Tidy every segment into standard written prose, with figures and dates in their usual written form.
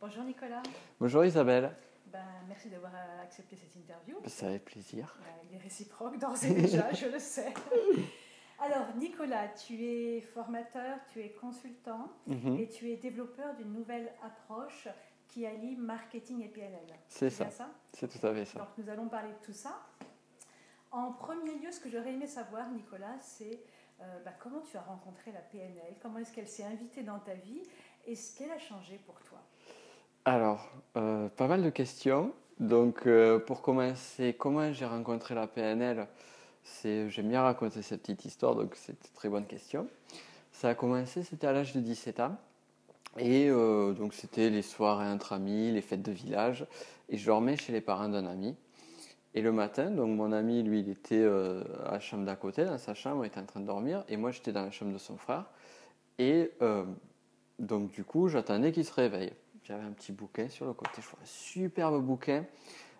Bonjour Nicolas. Bonjour Isabelle. Merci d'avoir accepté cette interview. Ça fait plaisir. Il est réciproque d'ores et déjà, je le sais. Alors Nicolas, tu es formateur, tu es consultant et tu es développeur d'une nouvelle approche qui allie marketing et PNL. C'est ça. Bien ça. C'est tout à fait ça. Donc nous allons parler de tout ça. En premier lieu, ce que j'aurais aimé savoir, Nicolas, c'est comment tu as rencontré la PNL, comment est-ce qu'elle s'est invitée dans ta vie et ce qu'elle a changé pour toi. Alors, pas mal de questions. Donc, pour commencer, comment j'ai rencontré la PNL? J'aime bien raconter cette petite histoire, donc c'est une très bonne question. Ça a commencé, c'était à l'âge de 17 ans. Et donc, c'était les soirées entre amis, les fêtes de village. Et je dormais chez les parents d'un ami. Et le matin, donc mon ami, lui, il était à la chambre d'à côté, dans sa chambre, il était en train de dormir. Et moi, j'étais dans la chambre de son frère. Et donc, du coup, j'attendais qu'il se réveille. J'avais un petit bouquin sur le côté, je vois un superbe bouquin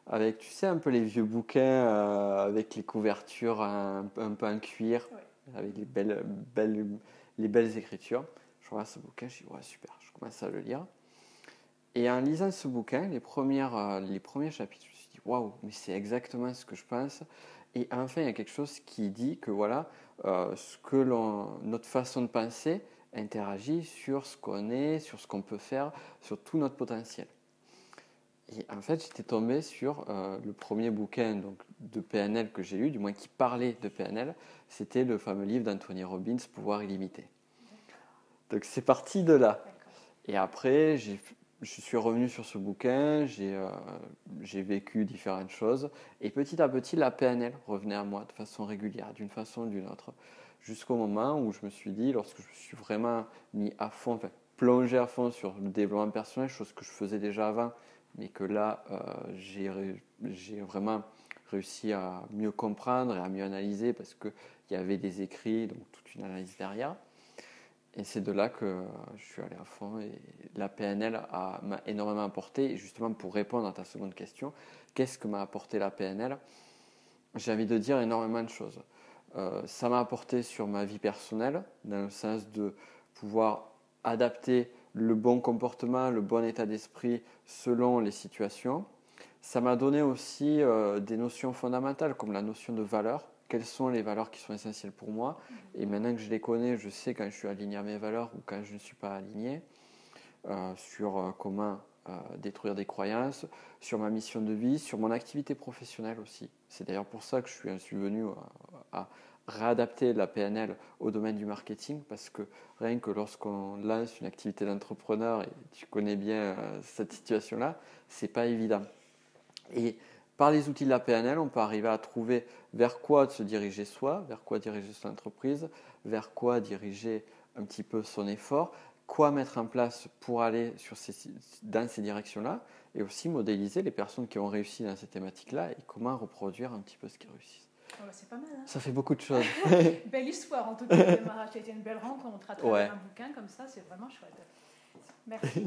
avec, tu sais, un peu les vieux bouquins avec les couvertures un peu en cuir, avec les belles écritures. Je regarde ce bouquin, je dis, ouais, super, je commence à le lire. Et en lisant ce bouquin, les premiers chapitres, je me suis dit, waouh, mais c'est exactement ce que je pense. Et enfin, il y a quelque chose qui dit que voilà, notre façon de penser interagit sur ce qu'on est, sur ce qu'on peut faire, sur tout notre potentiel. Et en fait, j'étais tombé sur le premier bouquin donc, de PNL que j'ai lu, du moins qui parlait de PNL, c'était le fameux livre d'Anthony Robbins, Pouvoir illimité. Donc c'est parti de là. Et après, je suis revenu sur ce bouquin, j'ai vécu différentes choses, et petit à petit, la PNL revenait à moi de façon régulière, d'une façon ou d'une autre, jusqu'au moment où je me suis dit, lorsque je me suis vraiment mis à fond, enfin, plongé à fond sur le développement personnel, chose que je faisais déjà avant, mais que là, j'ai vraiment réussi à mieux comprendre et à mieux analyser parce qu'il y avait des écrits, donc toute une analyse derrière. Et c'est de là que je suis allé à fond et la PNL m'a énormément apporté. Et justement, pour répondre à ta seconde question, qu'est-ce que m'a apporté la PNL? J'ai envie de dire énormément de choses. Ça m'a apporté sur ma vie personnelle, dans le sens de pouvoir adapter le bon comportement, le bon état d'esprit selon les situations. Ça m'a donné aussi des notions fondamentales comme la notion de valeur. Quelles sont les valeurs qui sont essentielles pour moi? Et maintenant que je les connais, je sais quand je suis aligné à mes valeurs ou quand je ne suis pas aligné, sur comment détruire des croyances, sur ma mission de vie, sur mon activité professionnelle aussi. C'est d'ailleurs pour ça que je suis venu à réadapter la PNL au domaine du marketing, parce que rien que lorsqu'on lance une activité d'entrepreneur, et tu connais bien cette situation-là, c'est pas évident. Et par les outils de la PNL, on peut arriver à trouver vers quoi se diriger soi, vers quoi diriger son entreprise, vers quoi diriger un petit peu son effort, quoi mettre en place pour aller dans ces directions-là, et aussi modéliser les personnes qui ont réussi dans ces thématiques-là et comment reproduire un petit peu ce qu'ils réussissent. Oh bah c'est pas mal. Hein. Ça fait beaucoup de choses. Belle histoire en tout cas, le démarrage. Ça a été une belle rencontre à travers un bouquin comme ça, c'est vraiment chouette. Merci.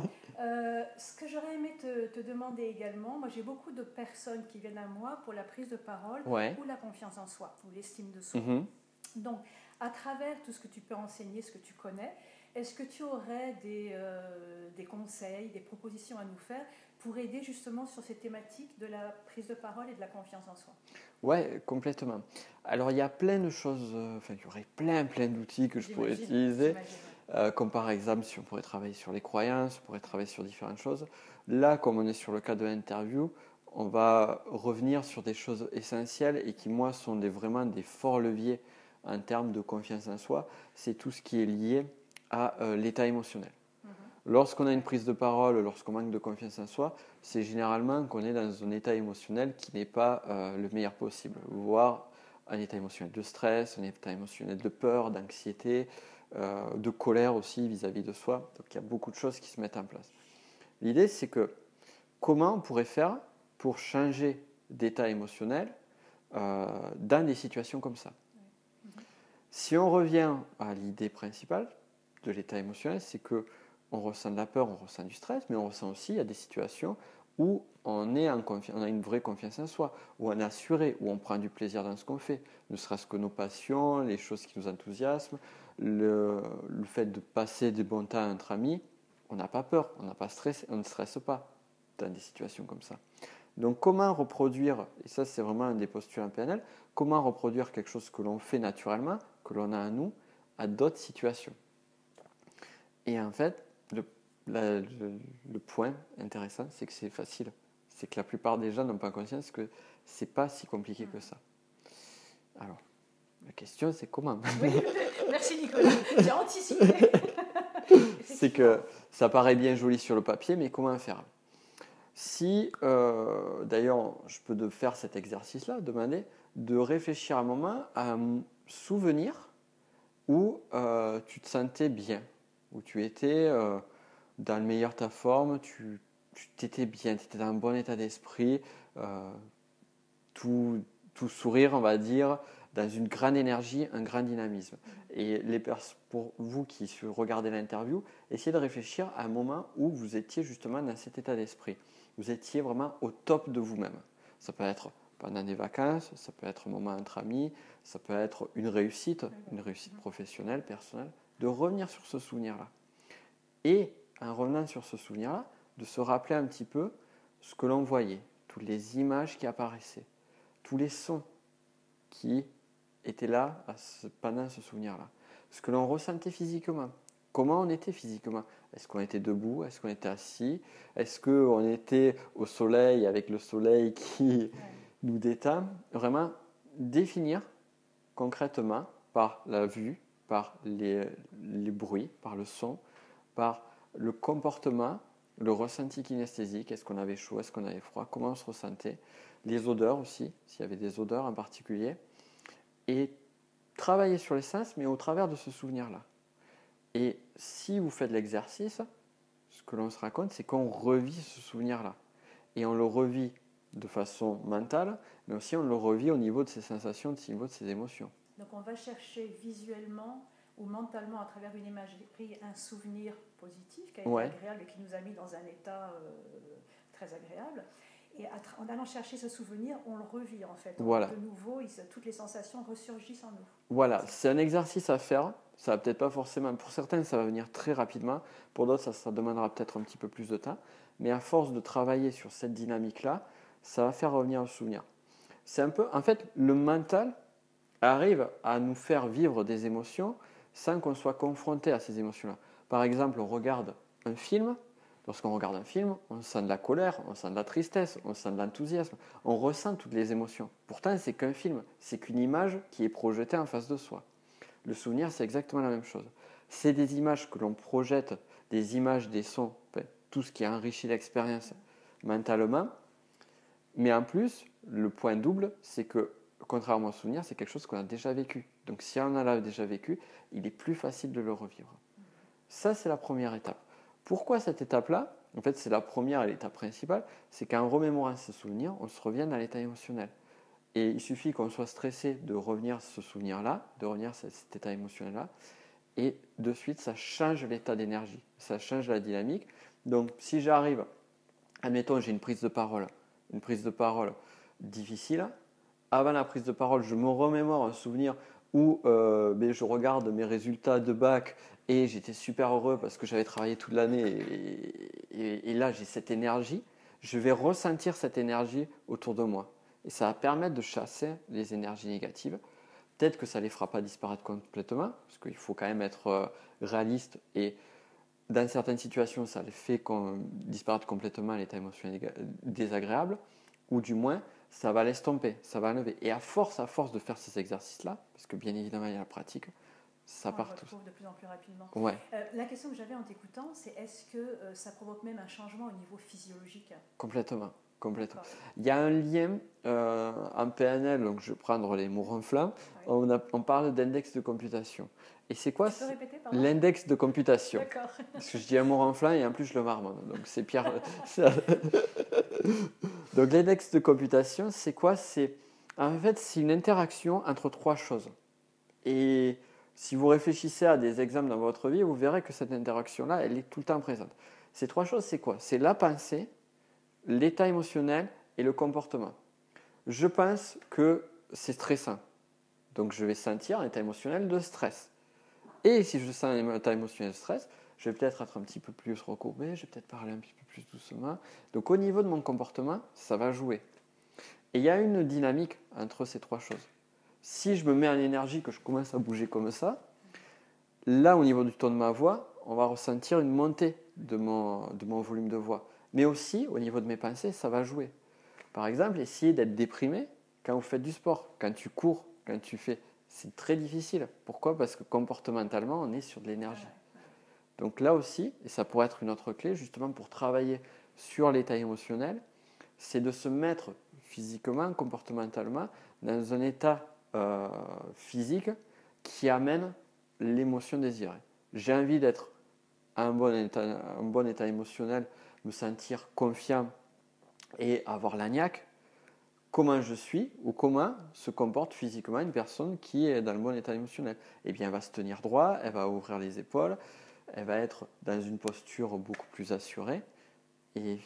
Ce que j'aurais aimé te demander également, moi j'ai beaucoup de personnes qui viennent à moi pour la prise de parole ou la confiance en soi, ou l'estime de soi. Donc, à travers tout ce que tu peux enseigner, ce que tu connais, est-ce que tu aurais des conseils, des propositions à nous faire pour aider justement sur ces thématiques de la prise de parole et de la confiance en soi? Ouais, complètement. Alors, il y a plein de choses, il y aurait plein d'outils que je pourrais utiliser. Comme par exemple, si on pourrait travailler sur les croyances, on pourrait travailler sur différentes choses. Là, comme on est sur le cas de l'interview, on va revenir sur des choses essentielles et qui, moi, sont vraiment des forts leviers en termes de confiance en soi. C'est tout ce qui est lié à l'état émotionnel. Lorsqu'on a une prise de parole, lorsqu'on manque de confiance en soi, c'est généralement qu'on est dans un état émotionnel qui n'est pas le meilleur possible, voire un état émotionnel de stress, un état émotionnel de peur, d'anxiété, de colère aussi vis-à-vis de soi. Donc il y a beaucoup de choses qui se mettent en place. L'idée, c'est que comment on pourrait faire pour changer d'état émotionnel dans des situations comme ça. Si on revient à l'idée principale de l'état émotionnel, c'est que on ressent de la peur, on ressent du stress, mais on ressent aussi, il y a des situations où on a une vraie confiance en soi, où on est assuré, où on prend du plaisir dans ce qu'on fait, ne serait-ce que nos passions, les choses qui nous enthousiasment, le fait de passer des bons temps entre amis. On n'a pas peur, on n'a pas stressé, on ne stresse pas dans des situations comme ça. Donc comment reproduire, et ça c'est vraiment un des postulats en PNL, comment reproduire quelque chose que l'on fait naturellement, que l'on a à nous, à d'autres situations. Et en fait, le point intéressant, c'est que c'est facile. C'est que la plupart des gens n'ont pas conscience que c'est pas si compliqué que ça. Alors, la question c'est comment? Oui, merci Nicolas, j'ai anticipé. C'est que ça paraît bien joli sur le papier, mais comment faire? Si, d'ailleurs, je peux te faire cet exercice-là, demander de réfléchir un moment à un souvenir où tu te sentais bien, où tu étais dans le meilleur de ta forme, tu t'étais bien, tu étais dans un bon état d'esprit, tout sourire, on va dire, dans une grande énergie, un grand dynamisme. Et pour vous qui regardez l'interview, essayez de réfléchir à un moment où vous étiez justement dans cet état d'esprit. Vous étiez vraiment au top de vous-même. Ça peut être pendant des vacances, ça peut être un moment entre amis, ça peut être une réussite professionnelle, personnelle, de revenir sur ce souvenir-là. Et en revenant sur ce souvenir-là, de se rappeler un petit peu ce que l'on voyait, toutes les images qui apparaissaient, tous les sons qui étaient là pendant ce souvenir-là, ce que l'on ressentait physiquement. Comment on était physiquement? Est-ce qu'on était debout? Est-ce qu'on était assis? Est-ce qu'on était au soleil avec le soleil qui nous détend? Vraiment définir concrètement par la vue, par les bruits, par le son, par le comportement, le ressenti kinesthésique. Est-ce qu'on avait chaud? Est-ce qu'on avait froid? Comment on se ressentait? Les odeurs aussi, s'il y avait des odeurs en particulier. Et travailler sur les sens, mais au travers de ce souvenir-là. Et si vous faites l'exercice, ce que l'on se raconte, c'est qu'on revit ce souvenir-là. Et on le revit de façon mentale, mais aussi on le revit au niveau de ses sensations, au niveau de ses émotions. Donc on va chercher visuellement ou mentalement à travers une imagerie un souvenir positif qui a été agréable et qui nous a mis dans un état très agréable. Et en allant chercher ce souvenir, on le revit en fait. Voilà. De nouveau, toutes les sensations ressurgissent en nous. Voilà, c'est un exercice à faire. Ça va peut-être pas forcément, pour certains, ça va venir très rapidement. Pour d'autres, ça demandera peut-être un petit peu plus de temps. Mais à force de travailler sur cette dynamique-là, ça va faire revenir le souvenir. C'est un peu, en fait, le mental arrive à nous faire vivre des émotions sans qu'on soit confronté à ces émotions-là. Par exemple, on regarde un film. Lorsqu'on regarde un film, on sent de la colère, on sent de la tristesse, on sent de l'enthousiasme, on ressent toutes les émotions. Pourtant, c'est qu'un film, c'est qu'une image qui est projetée en face de soi. Le souvenir, c'est exactement la même chose. C'est des images que l'on projette, des images, des sons, tout ce qui enrichit l'expérience mentalement. Mais en plus, le point double, c'est que, contrairement au souvenir, c'est quelque chose qu'on a déjà vécu. Donc si on l'a déjà vécu, il est plus facile de le revivre. Ça, c'est la première étape. Pourquoi cette étape-là? En fait, c'est la première et l'étape principale, c'est qu'en remémorant ce souvenir, on se revient dans l'état émotionnel. Et il suffit qu'on soit stressé de revenir à ce souvenir-là, de revenir à cet état émotionnel-là, et de suite, ça change l'état d'énergie, ça change la dynamique. Donc, si j'arrive, admettons, j'ai une prise de parole difficile, avant la prise de parole, je me remémore un souvenir où je regarde mes résultats de bac et j'étais super heureux parce que j'avais travaillé toute l'année et là j'ai cette énergie, je vais ressentir cette énergie autour de moi. Et ça va permettre de chasser les énergies négatives. Peut-être que ça ne les fera pas disparaître complètement, parce qu'il faut quand même être réaliste et dans certaines situations, ça les fait disparaître complètement l'état émotionnel désagréable, ou du moins, ça va l'estomper, ça va enlever. Et à force de faire ces exercices-là, parce que bien évidemment, il y a la pratique, ça part tout. On retrouve de plus en plus rapidement. Ouais. La question que j'avais en t'écoutant, c'est est-ce que ça provoque même un changement au niveau physiologique? Complètement. Il y a un lien en PNL, donc je vais prendre les mots ronflants, on parle d'index de computation. Et c'est quoi? Tu peux répéter, pardon? L'index de computation. D'accord. Parce que je dis un mot ronflant et en plus je le marmonne. Donc c'est Pierre. Donc l'index de computation, c'est quoi? En fait, c'est une interaction entre trois choses. Et si vous réfléchissez à des exemples dans votre vie, vous verrez que cette interaction-là, elle est tout le temps présente. Ces trois choses, c'est quoi? C'est la pensée, l'état émotionnel et le comportement. Je pense que c'est stressant. Donc je vais sentir un état émotionnel de stress. Et si je sens un état émotionnel de stress, je vais peut-être être un petit peu plus recourbé, je vais peut-être parler un petit peu plus doucement. Donc au niveau de mon comportement, ça va jouer. Et il y a une dynamique entre ces trois choses. Si je me mets en énergie, que je commence à bouger comme ça, là au niveau du ton de ma voix, on va ressentir une montée de mon volume de voix. Mais aussi au niveau de mes pensées, ça va jouer. Par exemple, essayez d'être déprimé quand vous faites du sport, quand tu cours, quand tu fais. C'est très difficile. Pourquoi? Parce que comportementalement, on est sur de l'énergie. Donc là aussi, et ça pourrait être une autre clé justement pour travailler sur l'état émotionnel, c'est de se mettre physiquement, comportementalement, dans un état physique qui amène l'émotion désirée. J'ai envie d'être à un bon état émotionnel, me sentir confiant et avoir la niaque. Comment je suis ou comment se comporte physiquement une personne qui est dans le bon état émotionnel? Eh bien, elle va se tenir droit, elle va ouvrir les épaules, elle va être dans une posture beaucoup plus assurée et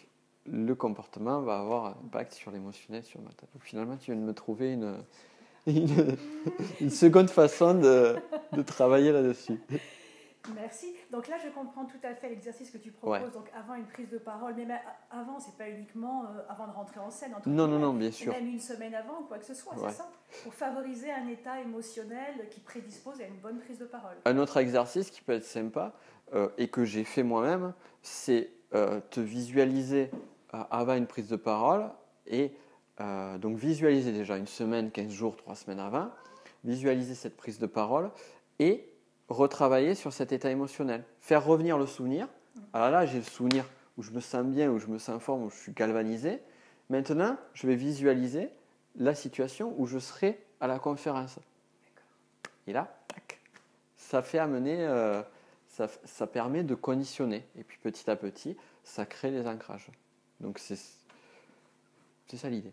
le comportement va avoir un impact sur l'émotionnel, sur le mental. Donc, finalement, tu viens de me trouver une seconde façon de travailler là-dessus. Merci. Donc là, je comprends tout à fait l'exercice que tu proposes. Ouais. Donc avant une prise de parole, mais même avant, c'est pas uniquement avant de rentrer en scène. Non, bien sûr. Même une semaine avant, quoi que ce soit, c'est ça. Pour favoriser un état émotionnel qui prédispose à une bonne prise de parole. Un autre exercice qui peut être sympa et que j'ai fait moi-même, c'est te visualiser avant une prise de parole et donc visualiser déjà une semaine, 15 jours, 3 semaines avant, visualiser cette prise de parole et retravailler sur cet état émotionnel. Faire revenir le souvenir. Alors là, j'ai le souvenir où je me sens bien, où je me sens en forme, où je suis galvanisé. Maintenant, je vais visualiser la situation où je serai à la conférence. Et là, tac, ça fait amener, ça permet de conditionner. Et puis petit à petit, ça crée des ancrages. Donc c'est ça l'idée.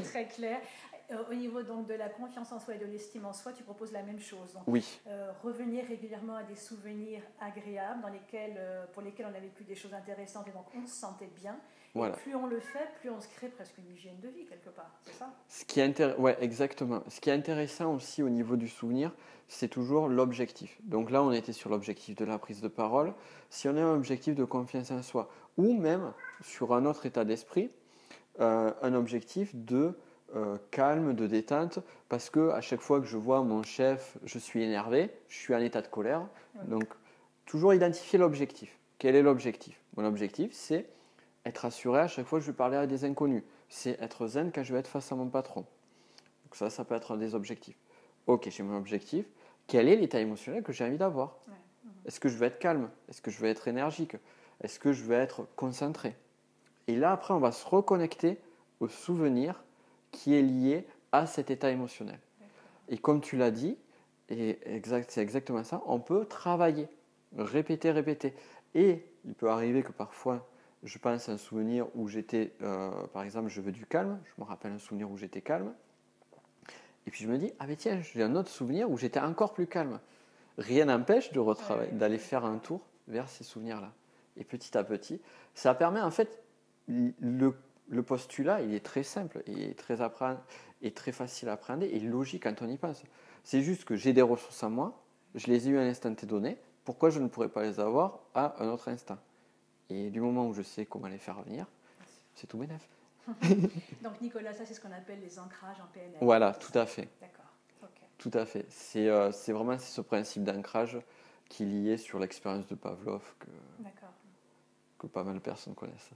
Très clair. Au niveau donc de la confiance en soi et de l'estime en soi, tu proposes la même chose. Donc, oui. Revenir régulièrement à des souvenirs agréables pour lesquels on a vécu des choses intéressantes et donc on se sentait bien. Voilà. Et plus on le fait, plus on se crée presque une hygiène de vie quelque part, c'est ça? Ouais, exactement. Ce qui est intéressant aussi au niveau du souvenir, c'est toujours l'objectif. Donc là, on était sur l'objectif de la prise de parole. Si on a un objectif de confiance en soi, ou même sur un autre état d'esprit, un objectif de calme, de détente, parce que à chaque fois que je vois mon chef, je suis énervé, je suis en état de colère. Oui. Donc, toujours identifier l'objectif. Quel est l'objectif? Mon objectif, c'est être assuré à chaque fois que je vais parler à des inconnus. C'est être zen quand je vais être face à mon patron. Donc ça peut être un des objectifs. Ok, j'ai mon objectif. Quel est l'état émotionnel que j'ai envie d'avoir? Est-ce que je vais être calme? Est-ce que je vais être énergique? Est-ce que je vais être concentré? Et là, après, on va se reconnecter au souvenir qui est lié à cet état émotionnel. Et comme tu l'as dit, et c'est exactement ça, on peut travailler, répéter. Et il peut arriver que parfois, je pense à un souvenir où j'étais, par exemple, je veux du calme, je me rappelle un souvenir où j'étais calme, et puis je me dis, ah mais tiens, j'ai un autre souvenir où j'étais encore plus calme. Rien n'empêche de retravailler, d'aller faire un tour vers ces souvenirs-là. Et petit à petit, ça permet en fait, le postulat, il est très simple, il est très facile à apprendre et logique quand on y pense. C'est juste que j'ai des ressources en moi, je les ai eues à un instant T donné, pourquoi je ne pourrais pas les avoir à un autre instant? Et du moment où je sais comment les faire venir, c'est tout bénef. Donc Nicolas, ça c'est ce qu'on appelle les ancrages en PNL. Voilà, tout à fait. D'accord. Okay. Tout à fait. C'est vraiment ce principe d'ancrage qui est lié sur l'expérience de Pavlov que pas mal de personnes connaissent.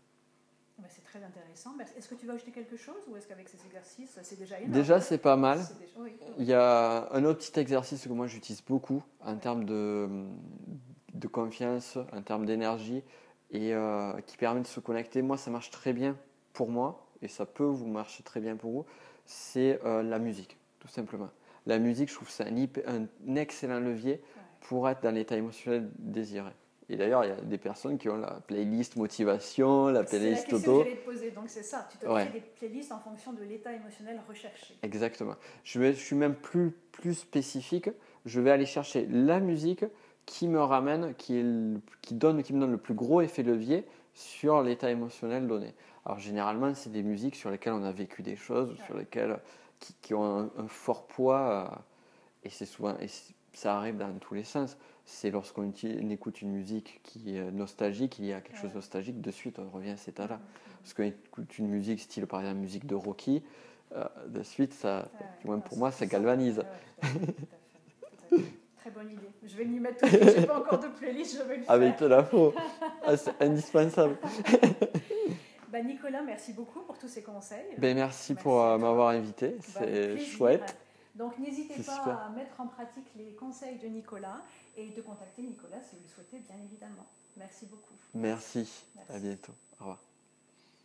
C'est très intéressant. Est-ce que tu vas ajouter quelque chose ou est-ce qu'avec ces exercices, c'est déjà énorme? Déjà, c'est pas mal. Oui. Il y a un autre petit exercice que moi j'utilise beaucoup en termes de confiance, en termes d'énergie et qui permet de se connecter. Moi, ça marche très bien pour moi et ça peut vous marcher très bien pour vous. C'est la musique, tout simplement. La musique, je trouve que c'est un excellent levier pour être dans l'état émotionnel désiré. Et d'ailleurs, il y a des personnes qui ont la playlist motivation, la playlist auto. C'est la question que j'allais te poser, donc c'est ça. Tu te crées des playlists en fonction de l'état émotionnel recherché. Exactement. Je suis même plus spécifique. Je vais aller chercher la musique qui me ramène, qui me donne le plus gros effet levier sur l'état émotionnel donné. Alors généralement, c'est des musiques sur lesquelles on a vécu des choses, sur lesquelles qui ont un fort poids, et c'est souvent, et ça arrive dans tous les sens. c'est lorsqu'on écoute une musique qui est nostalgique, il y a quelque chose de nostalgique, de suite on revient à cet état-là. Parce qu'on écoute une musique style par exemple musique de Rocky, de suite ça, du moins pour moi, ça galvanise. Tout à fait. Très bonne idée. Je vais m'y mettre tout de suite. Je n'ai pas encore de playlist, je vais le faire. Avec de la faux, c'est indispensable. Nicolas, merci beaucoup pour tous ces conseils. Merci pour m'avoir invité, c'est chouette. Donc n'hésitez pas à mettre en pratique les conseils de Nicolas et de contacter Nicolas si vous le souhaitez, bien évidemment. Merci beaucoup. Merci. À bientôt. Au revoir.